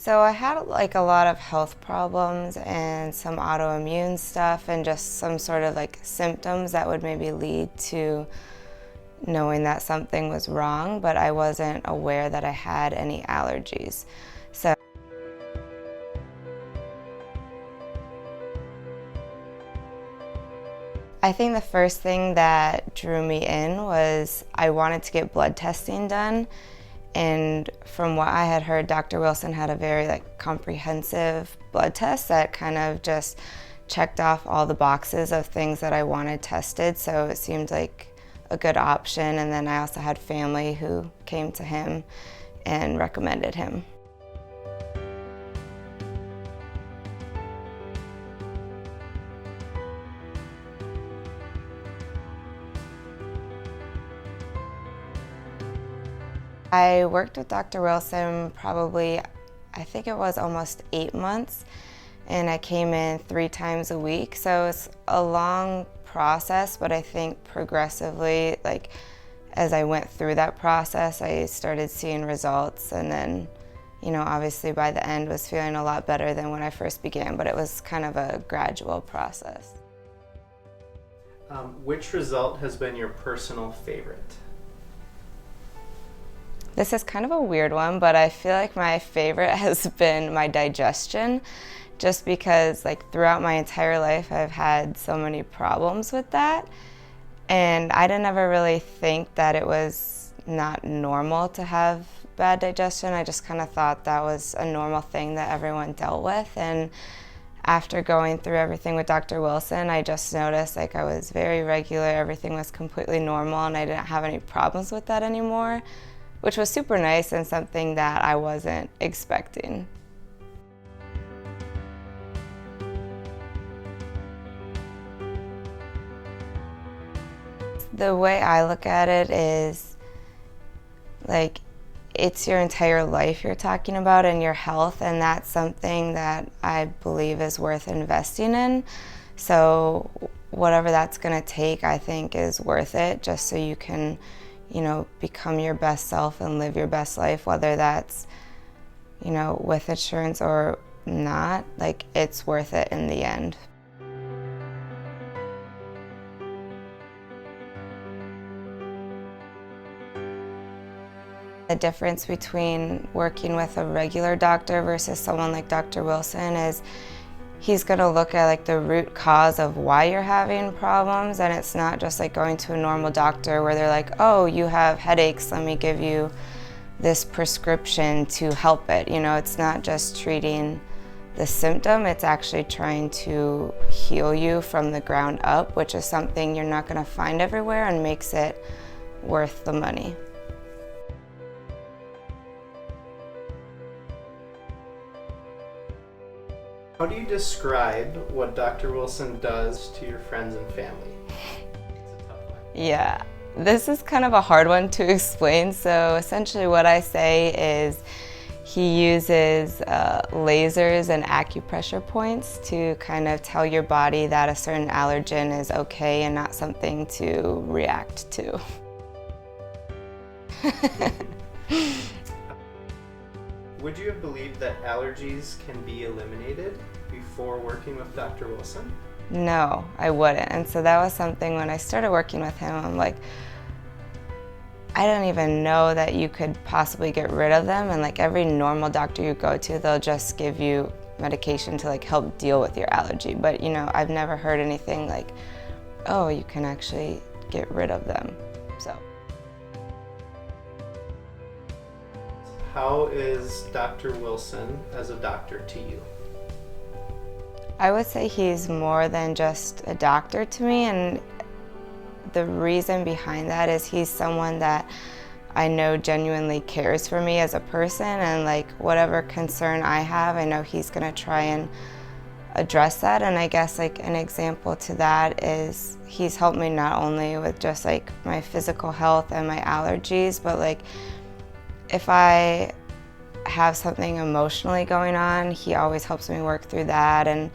So I had like a lot of health problems and some autoimmune stuff and just some sort of like symptoms that would maybe lead to knowing that something was wrong, but I wasn't aware that I had any allergies. So I think the first thing that drew me in was I wanted to get blood testing done. And from what I had heard, Dr. Wilson had a very comprehensive blood test that kind of just checked off all the boxes of things that I wanted tested. So it seemed like a good option. And then I also had family who came to him and recommended him. I worked with Dr. Wilson probably, I think it was almost 8 months, and I came in 3 times a week. So it's a long process, but I think progressively, as I went through that process, I started seeing results, and then, obviously by the end was feeling a lot better than when I first began, but it was kind of a gradual process. Which result has been your personal favorite? This is kind of a weird one, but I feel like my favorite has been my digestion, just because throughout my entire life I've had so many problems with that, and I didn't ever really think that it was not normal to have bad digestion. I just kind of thought that was a normal thing that everyone dealt with, and after going through everything with Dr. Wilson, I just noticed I was very regular, everything was completely normal, and I didn't have any problems with that anymore, which was super nice and something that I wasn't expecting. The way I look at it is it's your entire life you're talking about and your health, and that's something that I believe is worth investing in. So whatever that's going to take, I think is worth it, just so you can become your best self and live your best life, whether that's, with insurance or not, it's worth it in the end. The difference between working with a regular doctor versus someone like Dr. Wilson is he's going to look at the root cause of why you're having problems, and it's not just going to a normal doctor where they're like, oh, you have headaches, let me give you this prescription to help it. It's not just treating the symptom, it's actually trying to heal you from the ground up, which is something you're not going to find everywhere and makes it worth the money. How do you describe what Dr. Wilson does to your friends and family? It's a tough one. Yeah, this is kind of a hard one to explain. So essentially what I say is he uses lasers and acupressure points to kind of tell your body that a certain allergen is okay and not something to react to. Would you have believed that allergies can be eliminated before working with Dr. Wilson? No, I wouldn't. And so that was something when I started working with him, I'm like, I didn't even know that you could possibly get rid of them. And every normal doctor you go to, they'll just give you medication to help deal with your allergy. But I've never heard anything oh, you can actually get rid of them. So. How is Dr. Wilson as a doctor to you? I would say he's more than just a doctor to me, and the reason behind that is he's someone that I know genuinely cares for me as a person, and whatever concern I have, I know he's gonna try and address that. And I guess an example to that is he's helped me not only with just my physical health and my allergies, but if I have something emotionally going on, he always helps me work through that. And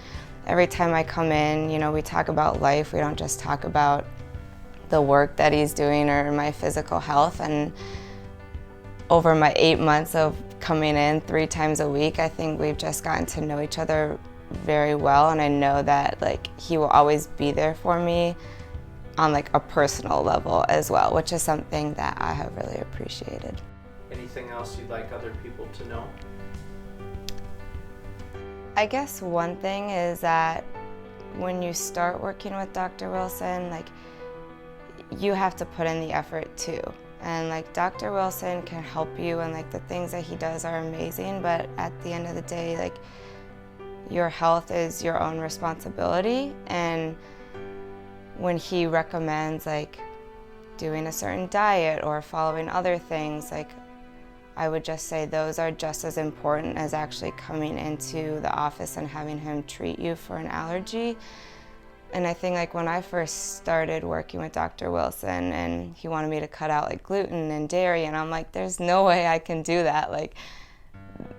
every time I come in, we talk about life. We don't just talk about the work that he's doing or my physical health. And over my 8 months of coming in 3 times a week, I think we've just gotten to know each other very well, and I know that like he will always be there for me on like a personal level as well, which is something that I have really appreciated. Anything else you'd like other people to know? I guess one thing is that when you start working with Dr. Wilson, like you have to put in the effort too. And like Dr. Wilson can help you, and like the things that he does are amazing, but at the end of the day, like your health is your own responsibility. And when he recommends like doing a certain diet or following other things, like I would just say those are just as important as actually coming into the office and having him treat you for an allergy. And I think like when I first started working with Dr. Wilson and he wanted me to cut out like gluten and dairy, and I'm like, there's no way I can do that. Like,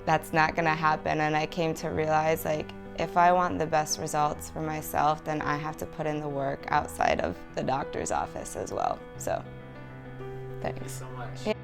that's not gonna happen. And I came to realize like, if I want the best results for myself, then I have to put in the work outside of the doctor's office as well. So, thanks. Thank you so much.